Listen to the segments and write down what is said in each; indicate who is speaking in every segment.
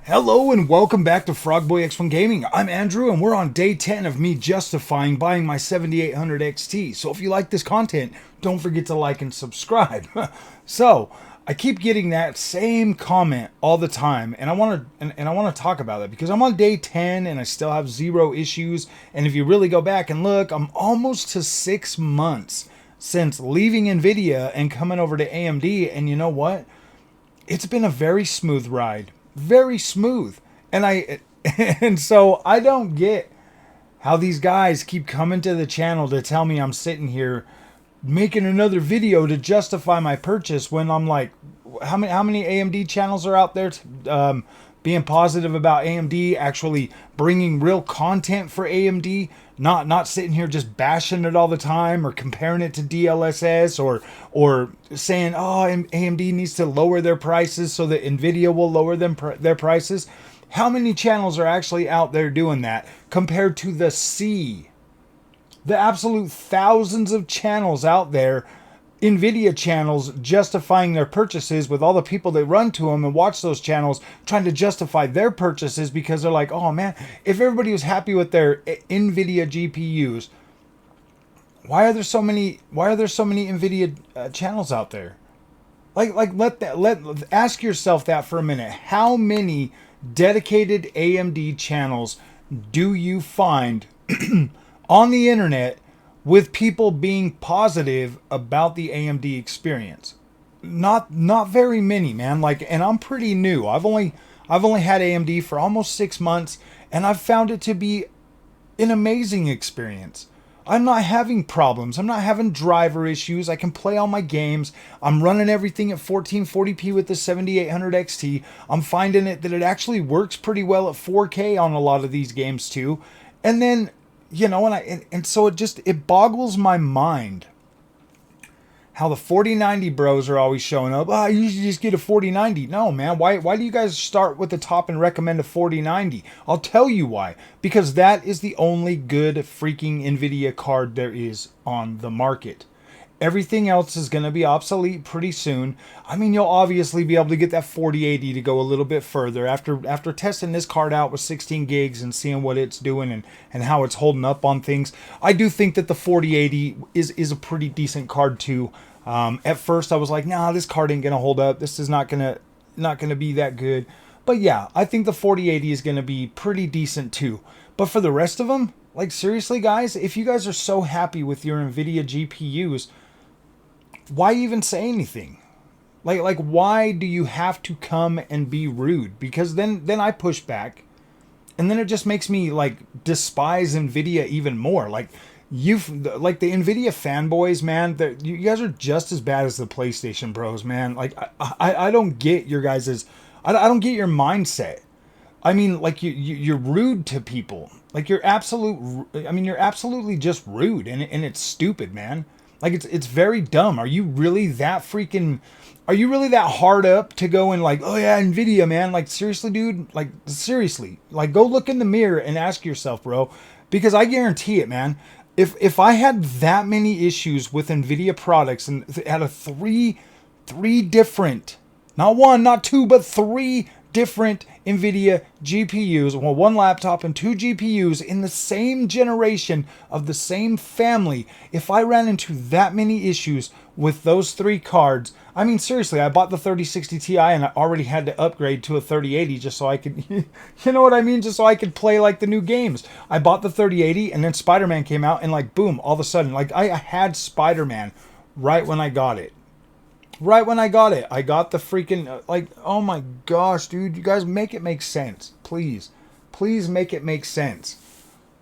Speaker 1: Hello and welcome back to Frogboy X1 Gaming. I'm Andrew and we're on day 10 of me justifying buying my 7800 XT. So if you like this content, don't forget to like and subscribe. So I keep getting that same comment all the time, and I want to talk about it because I'm on day 10 and I still have zero issues. And if you really go back and look, I'm almost to 6 months since leaving Nvidia and coming over to AMD, and you know what? It's been a very smooth ride. Very smooth. And so I don't get how these guys keep coming to the channel to tell me I'm sitting here making another video to justify my purchase when I'm like, how many AMD channels are out there being positive about AMD, actually bringing real content for AMD, not sitting here just bashing it all the time or comparing it to DLSS or saying, oh, AMD needs to lower their prices so that Nvidia will lower their prices. How many channels are actually out there doing that compared to the absolute thousands of channels out there, Nvidia channels, justifying their purchases, with all the people that run to them and watch those channels trying to justify their purchases because they're like, oh man, if everybody was happy with their Nvidia GPUs, why are there so many Nvidia channels out there? Ask yourself that for a minute. How many dedicated AMD channels do you find on the internet with people being positive about the AMD experience? Not very many, man. And I'm pretty new. I've only had AMD for almost 6 months, and I've found it to be an amazing experience. I'm not having problems. I'm not having driver issues. I can play all my games. I'm running everything at 1440p with the 7800 XT. I'm finding that it actually works pretty well at 4K on a lot of these games too. And then, so it boggles my mind how the 4090 bros are always showing up. You should just get a 4090. No, man. Why do you guys start with the top and recommend a 4090? I'll tell you why. Because that is the only good freaking Nvidia card there is on the market. Everything else is going to be obsolete pretty soon. I mean, you'll obviously be able to get that 4080 to go a little bit further after testing this card out with 16 gigs and seeing what it's doing and how it's holding up on things. I do think that the 4080 is a pretty decent card too. At first I was like, nah, this card ain't going to hold up. This is not going to be that good. But yeah, I think the 4080 is going to be pretty decent too. But for the rest of them, like seriously guys, if you guys are so happy with your Nvidia GPUs, why even say anything? Like why do you have to come and be rude? Because then I push back, and then it just makes me like despise Nvidia even more. Like the Nvidia fanboys, man, you guys are just as bad as the PlayStation bros, man. Like I don't get your guys's, I don't get your mindset. I mean, like you're rude to people. Like you're absolutely just rude, and it's stupid, man. Like it's very dumb. Are you really that hard up to go and like, oh yeah, Nvidia, man? Like seriously, dude? Like seriously. Like go look in the mirror and ask yourself, bro. Because I guarantee it, man. If I had that many issues with Nvidia products and had a three different, not one, not two, but 3 different Nvidia GPUs, well, 1 laptop and 2 GPUs in the same generation of the same family, if I ran into that many issues with those 3 cards, I mean, seriously, I bought the 3060 Ti and I already had to upgrade to a 3080 just so I could, you know what I mean? Just so I could play like the new games. I bought the 3080 and then Spider-Man came out and like, boom, all of a sudden, like I had Spider-Man right when I got it. Right when I got it, I got the freaking, like, oh my gosh, dude, you guys make it make sense. Please make it make sense.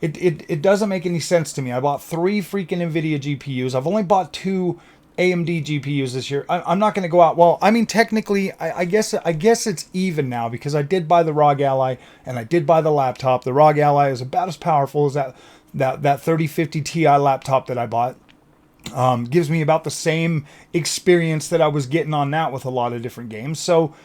Speaker 1: It doesn't make any sense to me. I bought 3 freaking Nvidia GPUs. I've only bought 2 AMD GPUs this year. I'm not going to go out. Well, I mean, technically, I guess it's even now because I did buy the ROG Ally and I did buy the laptop. The ROG Ally is about as powerful as that 3050 Ti laptop that I bought. Gives me about the same experience that I was getting on that with a lot of different games. So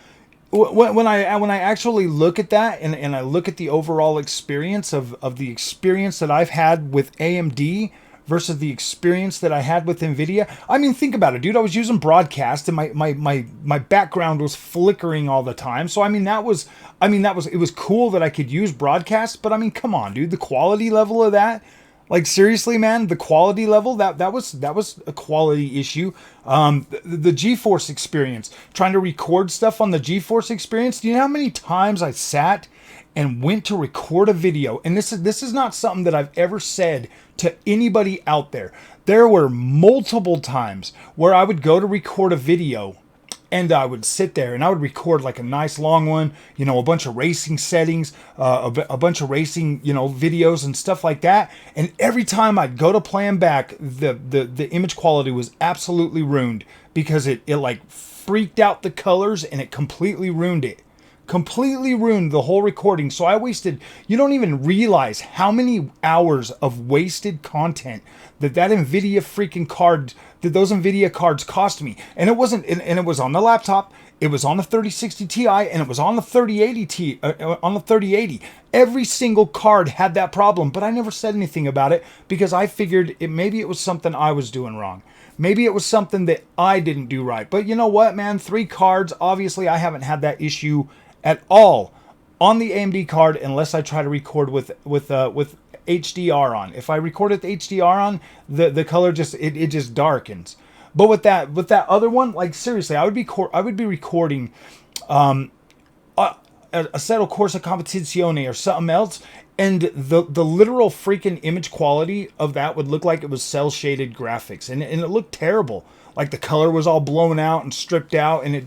Speaker 1: when I actually look at that and I look at the overall experience of the experience that I've had with AMD versus the experience that I had with Nvidia. I mean, think about it, dude. I was using broadcast and my background was flickering all the time. So it was cool that I could use broadcast, but I mean, come on, dude. The quality level of that, like seriously, man, the quality level, that was a quality issue. The GeForce experience, trying to record stuff on the GeForce experience. Do you know how many times I sat and went to record a video? And this is not something that I've ever said to anybody out there. There were multiple times where I would go to record a video and I would sit there and I would record like a nice long one, you know, a bunch of racing settings, a bunch of racing, you know, videos and stuff like that. And every time I'd go to play them back, the image quality was absolutely ruined because it like freaked out the colors and it completely ruined it. Completely ruined the whole recording. So I wasted, you don't even realize how many hours of wasted content that Nvidia freaking card, that those Nvidia cards cost me. And it wasn't, and it was on the laptop, it was on the 3060 Ti, and it was on the 3080. Every single card had that problem, but I never said anything about it because I figured maybe it was something I was doing wrong. Maybe it was something that I didn't do right. But you know what, man? 3 cards, obviously I haven't had that issue at all on the AMD card unless I try to record with HDR on. If I record with HDR on, the color just it just darkens. But with that other one, like seriously, I would be recording a Assetto Corsa Competizione or something else, and the literal freaking image quality of that would look like it was cell shaded graphics, and it looked terrible. Like the color was all blown out and stripped out, and it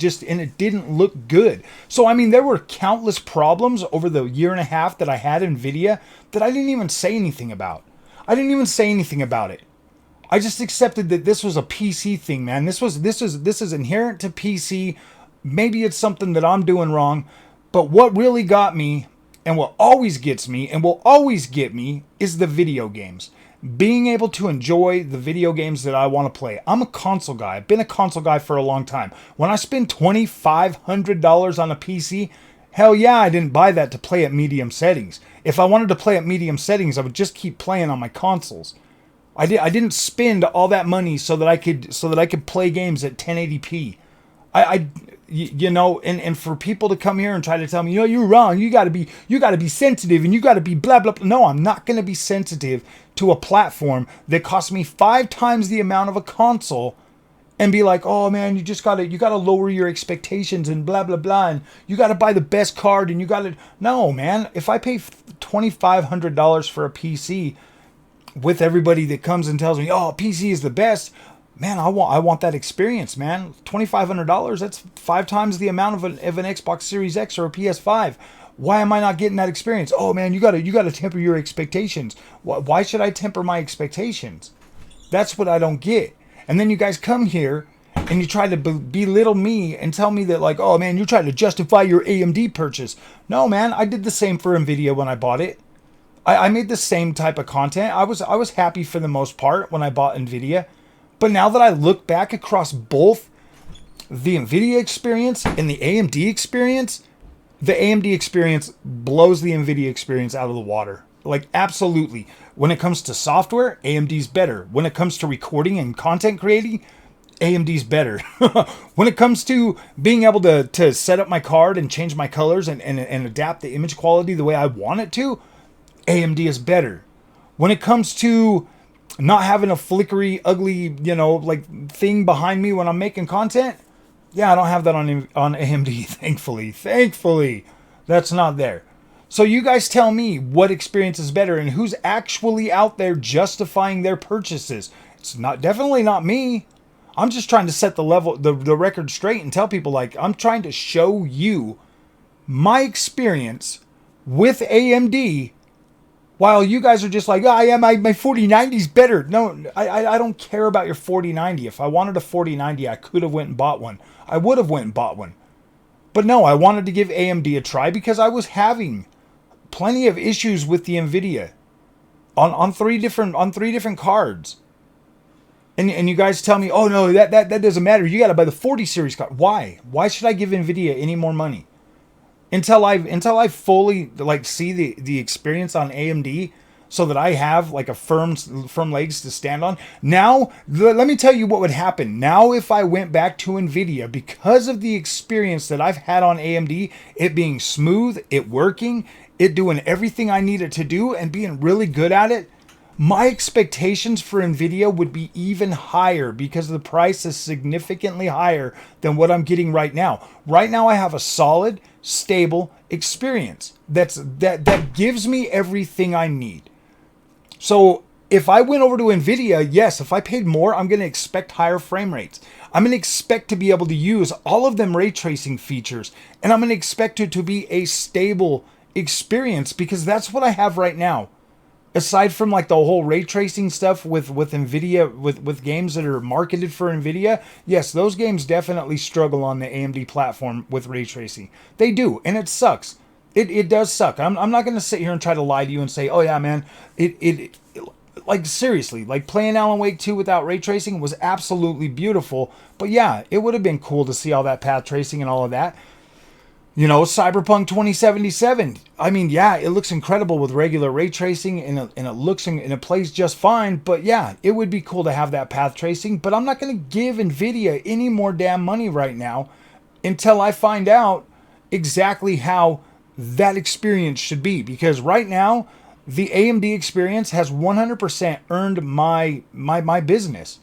Speaker 1: didn't look good. So I mean, there were countless problems over the year and a half that I had Nvidia that I didn't even say anything about. I didn't even say anything about it. I just accepted that this was a PC thing, man. This is inherent to PC. Maybe it's something that I'm doing wrong, but what really got me, and what always gets me, and will always get me, is the video games. Being able to enjoy the video games that I want to play. I'm a console guy. I've been a console guy for a long time. When I spend $2,500 on a PC, hell yeah, I didn't buy that to play at medium settings. If I wanted to play at medium settings, I would just keep playing on my consoles. I didn't spend all that money so that I could play games at 1080p. You know, and for people to come here and try to tell me, you know, you're wrong. You got to be sensitive, and you got to be blah blah blah. No, I'm not going to be sensitive to a platform that costs me 5 times the amount of a console, and be like, oh man, you gotta lower your expectations and blah blah blah, and you gotta buy the best card, and you gotta. No, man, if I pay $2,500 for a PC, with everybody that comes and tells me, oh, PC is the best. Man, I want that experience, man. $2,500, that's 5 times the amount of an Xbox Series X or a PS5. Why am I not getting that experience? Oh man, you gotta temper your expectations. Why should I temper my expectations? That's what I don't get. And then you guys come here and you try to belittle me and tell me that, like, oh man, you're trying to justify your AMD purchase. No, man, I did the same for Nvidia when I bought it. I made the same type of content. I was happy for the most part when I bought Nvidia. But now that I look back across both the Nvidia experience and the AMD experience, the AMD experience blows the Nvidia experience out of the water. Like, absolutely. When it comes to software, AMD's better. When it comes to recording and content creating, AMD's better. When it comes to being able to set up my card and change my colors and adapt the image quality the way I want it to, AMD is better. When it comes to not having a flickery, ugly, you know, like thing behind me when I'm making content, yeah, I don't have that on AMD, thankfully. Thankfully, that's not there. So you guys tell me what experience is better and who's actually out there justifying their purchases. It's definitely not me. I'm just trying to set the record straight and tell people, like, I'm trying to show you my experience with AMD, while you guys are just like, oh yeah, my 4090 is better. No, I don't care about your 4090. If I wanted a 4090, I could have went and bought one. I would have went and bought one. But no, I wanted to give AMD a try because I was having plenty of issues with the Nvidia on three different cards. And you guys tell me, oh no, that doesn't matter. You got to buy the 40 series card. Why? Why should I give Nvidia any more money? Until I fully like see the experience on AMD, so that I have like a firm legs to stand on. Now, let me tell you what would happen. Now, if I went back to Nvidia, because of the experience that I've had on AMD, it being smooth, it working, it doing everything I need it to do, and being really good at it, my expectations for Nvidia would be even higher because the price is significantly higher than what I'm getting right now. Right now, I have a solid, stable experience that gives me everything I need. So if I went over to Nvidia, yes, if I paid more, I'm going to expect higher frame rates. I'm going to expect to be able to use all of them ray tracing features, and I'm going to expect it to be a stable experience because that's what I have right now. Aside from like the whole ray tracing stuff with Nvidia, with games that are marketed for Nvidia, yes, those games definitely struggle on the AMD platform with ray tracing. They do, and it sucks. It does suck. I'm not going to sit here and try to lie to you and say, oh yeah, man, it like seriously, like playing Alan Wake 2 without ray tracing was absolutely beautiful. But yeah, it would have been cool to see all that path tracing and all of that. You know, Cyberpunk 2077. I mean, yeah, it looks incredible with regular ray tracing, and it plays just fine. But yeah, it would be cool to have that path tracing. But I'm not going to give Nvidia any more damn money right now until I find out exactly how that experience should be. Because right now, the AMD experience has 100% earned my business.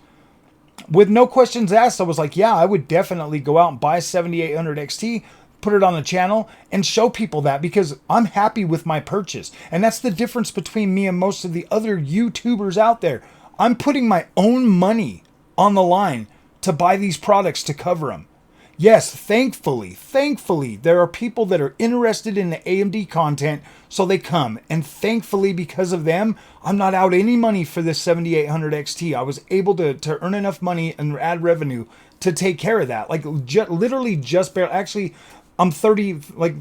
Speaker 1: With no questions asked, I was like, yeah, I would definitely go out and buy a 7800 XT, put it on the channel, and show people that because I'm happy with my purchase. And that's the difference between me and most of the other YouTubers out there. I'm putting my own money on the line to buy these products to cover them. Yes, thankfully, there are people that are interested in the AMD content, so they come. And thankfully, because of them, I'm not out any money for this 7800 XT. I was able to earn enough money and add revenue to take care of that. Like, literally just barely. Actually, I'm 30, like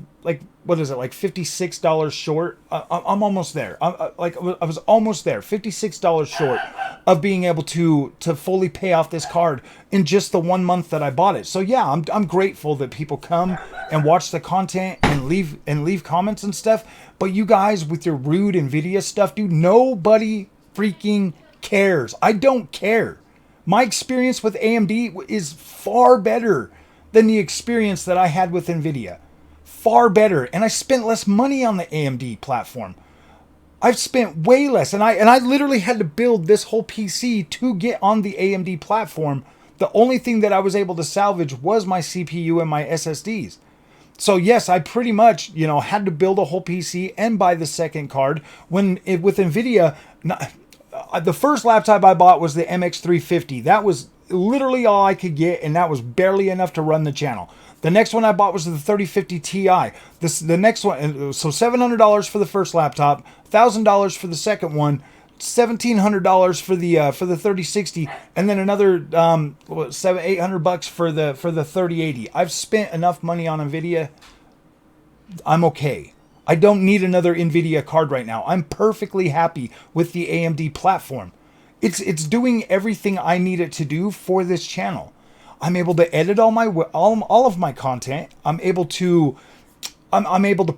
Speaker 1: what is it, like $56 short? I'm almost there. I was almost there, $56 short of being able to fully pay off this card in just the 1 month that I bought it. So yeah, I'm grateful that people come and watch the content and leave comments and stuff. But you guys with your rude Nvidia stuff, dude, nobody freaking cares. I don't care. My experience with AMD is far better than the experience that I had with Nvidia. Far better. And I spent less money on the AMD platform. I've spent way less. And I literally had to build this whole PC to get on the AMD platform. The only thing that I was able to salvage was my CPU and my SSDs. So yes, I pretty much, had to build a whole PC and buy the second card. With Nvidia, the first laptop I bought was the MX350. That was literally all I could get, and that was barely enough to run the channel. The next one I bought was the 3050 Ti. The next one, so $700 for the first laptop, $1,000 for the second one, $1,700 for the 3060, and then another $800 for the 3080. I've spent enough money on Nvidia. I'm okay. I don't need another Nvidia card right now. I'm perfectly happy with the AMD platform. It's doing everything I need it to do for this channel. I'm able to edit all of my content. I'm able to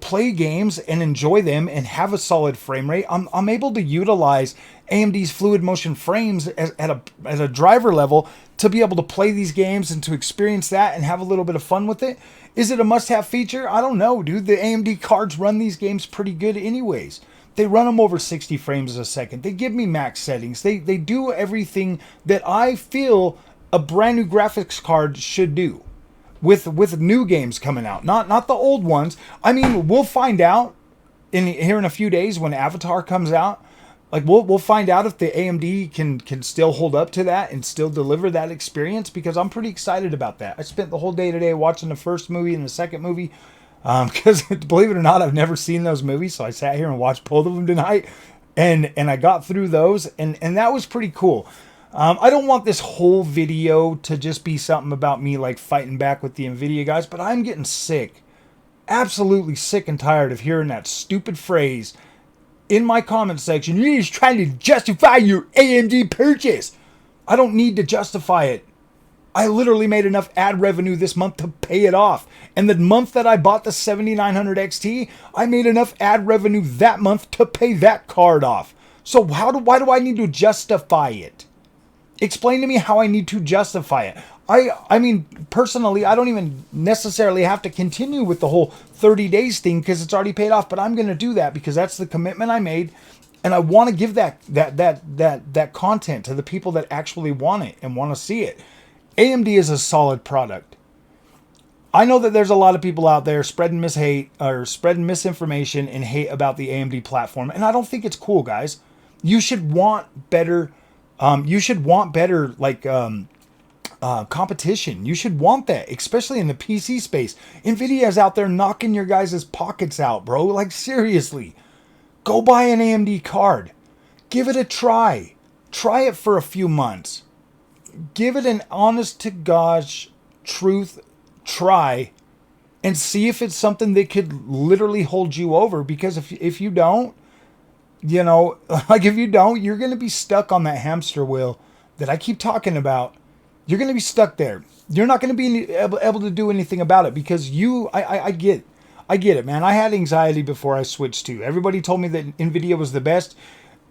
Speaker 1: play games and enjoy them and have a solid frame rate. I'm able to utilize AMD's fluid motion frames at a driver level to be able to play these games and to experience that and have a little bit of fun with it. Is it a must-have feature? I don't know, dude. The AMD cards run these games pretty good anyways. They run them over 60 frames a second. They give me max settings. They do everything that I feel a brand new graphics card should do with new games coming out. Not the old ones. I mean, we'll find out here in a few days when Avatar comes out. Like we'll find out if the AMD can still hold up to that and still deliver that experience, because I'm pretty excited about that. I spent the whole day today watching the first movie and the second movie. Because believe it or not, I've never seen those movies, so I sat here and watched both of them tonight, and I got through those, and that was pretty cool. I don't want this whole video to just be something about me like fighting back with the Nvidia guys, but I'm getting sick, absolutely sick and tired of hearing that stupid phrase in my comment section. You're just trying to justify your AMD purchase. I don't need to justify it. I literally made enough ad revenue this month to pay it off. And the month that I bought the 7900 XT, I made enough ad revenue that month to pay that card off. So why do I need to justify it? Explain to me how I need to justify it. I mean, personally, I don't even necessarily have to continue with the whole 30 days thing because it's already paid off, but I'm going to do that because that's the commitment I made. And I want to give that content to the people that actually want it and want to see it. AMD is a solid product. I know that there's a lot of people out there spreading misinformation and hate about the AMD platform, and I don't think it's cool, guys. You should want better. Competition. You should want that, especially in the PC space. Nvidia is out there knocking your guys' pockets out, bro. Like, seriously. Go buy an AMD card. Give it a try. Try it for a few months. Give it an honest to gosh truth try and see if it's something that could literally hold you over. Because if you don't, you know, like if you don't, you're going to be stuck on that hamster wheel that I keep talking about. You're going to be stuck there. You're not going to be able to do anything about it because I get it, man. I had anxiety before I switched to. Everybody told me that Nvidia was the best.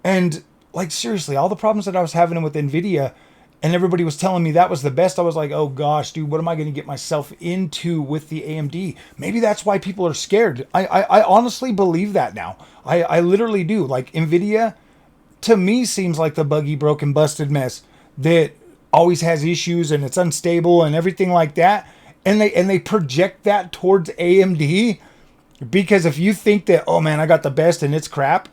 Speaker 1: And like, seriously, all the problems that I was having with Nvidia and everybody was telling me that was the best. I was like, oh gosh, dude, what am I going to get myself into with the AMD? Maybe that's why people are scared. I honestly believe that now. I literally do. Like, Nvidia, to me, seems like the buggy, broken, busted mess that always has issues and it's unstable and everything like that. And they project that towards AMD because if you think that, oh man, I got the best and it's crap,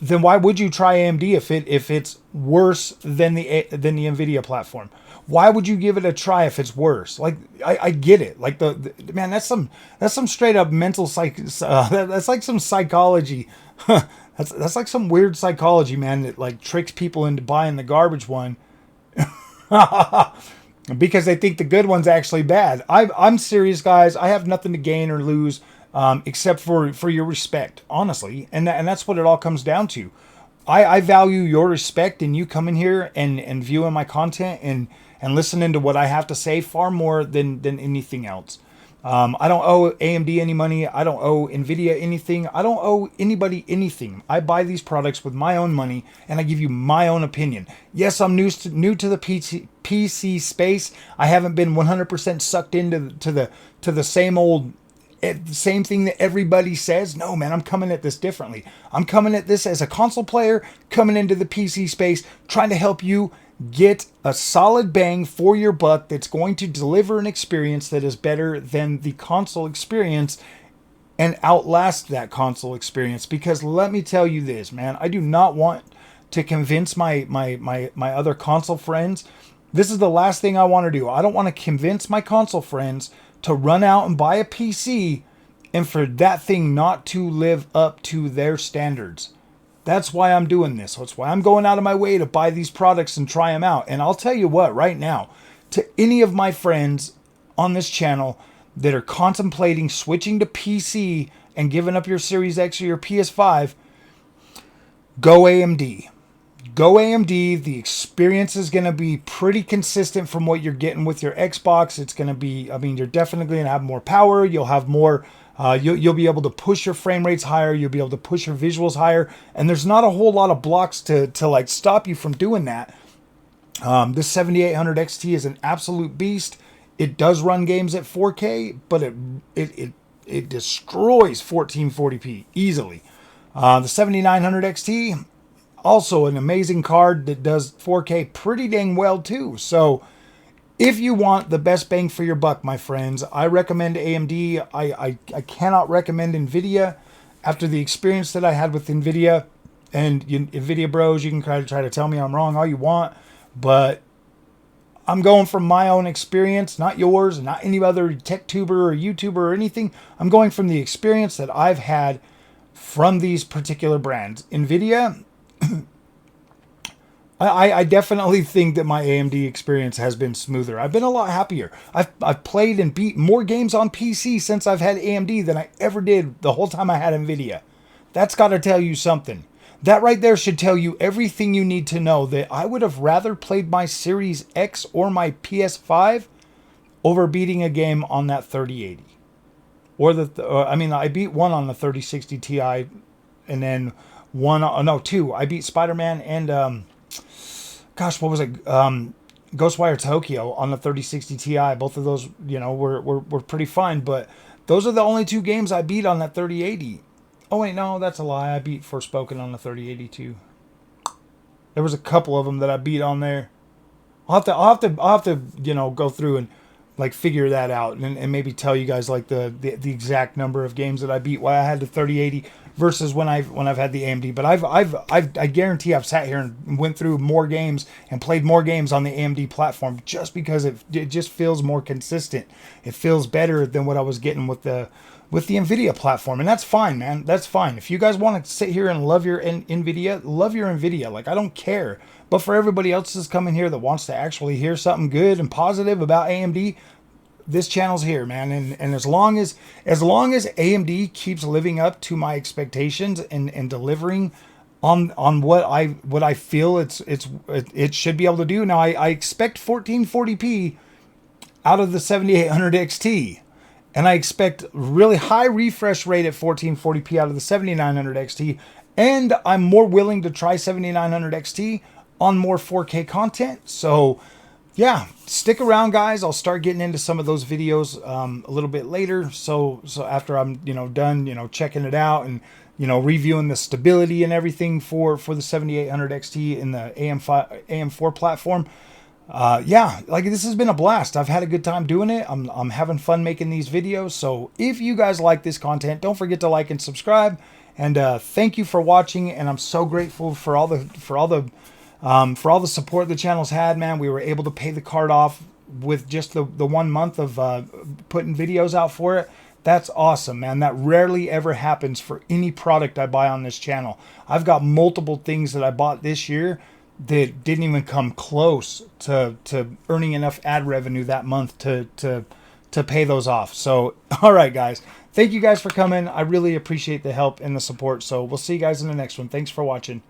Speaker 1: then why would you try AMD if it's worse than the Nvidia platform? Why would you give it a try if it's worse? Like, I get it. Like the man, that's some straight up mental that's like some psychology. that's like some weird psychology, man, that like tricks people into buying the garbage one because they think the good one's actually bad. I'm serious, guys. I have nothing to gain or lose. Except for your respect, honestly. And that's what it all comes down to. I value your respect and you coming here and viewing my content and listening to what I have to say far more than anything else. I don't owe AMD any money. I don't owe Nvidia anything. I don't owe anybody anything. I buy these products with my own money and I give you my own opinion. Yes, I'm new to the PC space. I haven't been 100% sucked into the same thing that everybody says. No, man, I'm coming at this differently. I'm coming at this as a console player, coming into the PC space, trying to help you get a solid bang for your buck that's going to deliver an experience that is better than the console experience and outlast that console experience. Because let me tell you this, man, I do not want to convince my other console friends. This is the last thing I want to do. I don't want to convince my console friends to run out and buy a PC and for that thing not to live up to their standards. That's why I'm doing this. That's why I'm going out of my way to buy these products and try them out. And I'll tell you what, right now, to any of my friends on this channel that are contemplating switching to PC and giving up your Series X or your PS5, go AMD. Go AMD. The experience is going to be pretty consistent from what you're getting with your Xbox. It's going to be, I mean, you're definitely going to have more power. You'll have more, you'll be able to push your frame rates higher. You'll be able to push your visuals higher. And there's not a whole lot of blocks to like stop you from doing that. This 7800 XT is an absolute beast. It does run games at 4K, but it destroys 1440p easily. The 7900 XT, also an amazing card that does 4K pretty dang well too. So if you want the best bang for your buck, my friends, I recommend AMD. I cannot recommend Nvidia after the experience that I had with Nvidia. And Nvidia bros, you can try to tell me I'm wrong all you want, but I'm going from my own experience, not yours, not any other tech tuber or YouTuber or anything. I'm going from the experience that I've had from these particular brands. Nvidia, I definitely think that my AMD experience has been smoother. I've been a lot happier. I've played and beat more games on PC since I've had AMD than I ever did the whole time I had Nvidia. That's got to tell you something. That right there should tell you everything you need to know, that I would have rather played my Series X or my PS5 over beating a game on that 3080. I beat one on the 3060 Ti, and then two. I beat Spider-Man and what was it? Ghostwire Tokyo on the 3060 Ti. Both of those, were pretty fine, but those are the only two games I beat on that 3080. Oh wait, no, that's a lie. I beat Forspoken on the 3080 too. There was a couple of them that I beat on there. I'll have to go through and like figure that out, and maybe tell you guys like the exact number of games that I beat while I had the 3080 versus when I've had the AMD. But I guarantee I've sat here and went through more games and played more games on the AMD platform just because it just feels more consistent. It feels better than what I was getting with the Nvidia platform, and that's fine, man. That's fine. If you guys want to sit here and love your Nvidia, love your Nvidia. Like, I don't care. But for everybody else that's coming here that wants to actually hear something good and positive about AMD, this channel's here, man. And as long as AMD keeps living up to my expectations and delivering on what I feel it should be able to do. Now I expect 1440p out of the 7800 XT. And I expect really high refresh rate at 1440p out of the 7900 XT. And I'm more willing to try 7900 XT on more 4K content. So yeah, stick around, guys. I'll start getting into some of those videos a little bit later. So after I'm done checking it out and reviewing the stability and everything for the 7800 XT in the AM4 platform. Like, this has been a blast. I've had a good time doing it. I'm having fun making these videos. So if you guys like this content, don't forget to like and subscribe. And thank you for watching. And I'm so grateful for all the support the channel's had, man. We were able to pay the card off with just the 1 month of putting videos out for it. That's awesome, man. That rarely ever happens for any product I buy on this channel. I've got multiple things that I bought this year that didn't even come close to earning enough ad revenue that month to pay those off. So, all right, guys. Thank you guys for coming. I really appreciate the help and the support. So we'll see you guys in the next one. Thanks for watching.